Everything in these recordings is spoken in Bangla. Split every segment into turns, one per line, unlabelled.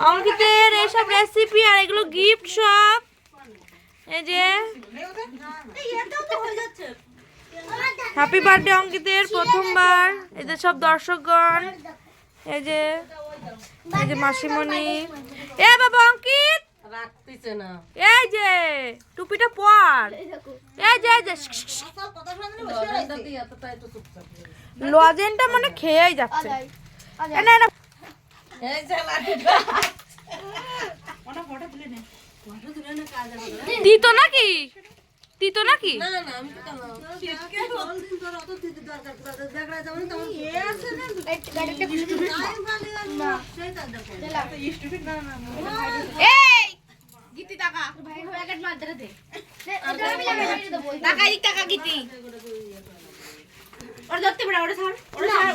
অঙ্কিতের এইসব রেসিপি আর এগুলো গিফট সব। এই যে হ্যাপি বার্থডে অঙ্কিতের প্রথমবার। এই যে সব দর্শকগণ, এই যে মাসিমণি। এ বাবা অঙ্কিত
রাখতেছে না।
এই যে টুপিটা পর। এই যে লজেনটা মানে খেয়েই যাচ্ছে। না না তিতো নাকি? তিতো নাকি?
না না আমি তো কালো।
এই গীতি টাকা ভাই প্যাকেট মার দে। টাকা এই টাকা গীতি। ওরে ধরতে বড় ওরে ছাড়।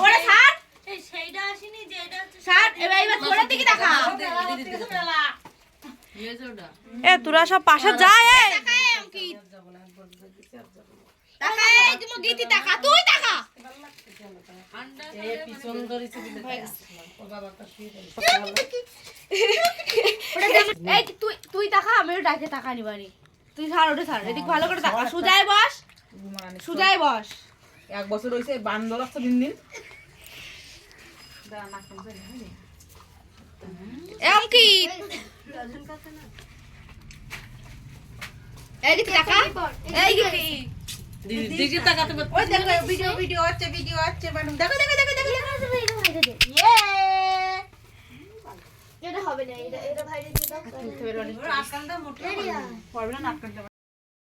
ওরে ছাড়।
এই সেইটা আসেনি যে এটা হচ্ছে
ছাড়। এবার তোরা দিকে টাকা।
মেজোটা।
এ তোরা সব পাশে যা। এই টাকা অঙ্কিত। টাকা এই তুমি গীতি টাকা তুই টাকা।
এ পিছন ধরেছে দিলে ও বাবাটা শুয়ে
এই তুই টাকা আমিও ডাকে টাকা নিবানি। তুই ছাড় ওটা ছাড়। এদিক ভালো করে টাকা সুজায় বস। সুজায় বস।
এক বছর হইছে বান্দর আছে দিন দিন।
অঙ্কিত এই গীতি টাকা। এই গীতি
দিদি তাকাতে
ওই দেখো ভিডিও হচ্ছে মানে দেখো
ইয়ে
এটা হবে না, এটা ভাইরে দিয়ে দাও।
আজকালটা মোটা পারবে না নাটকানটা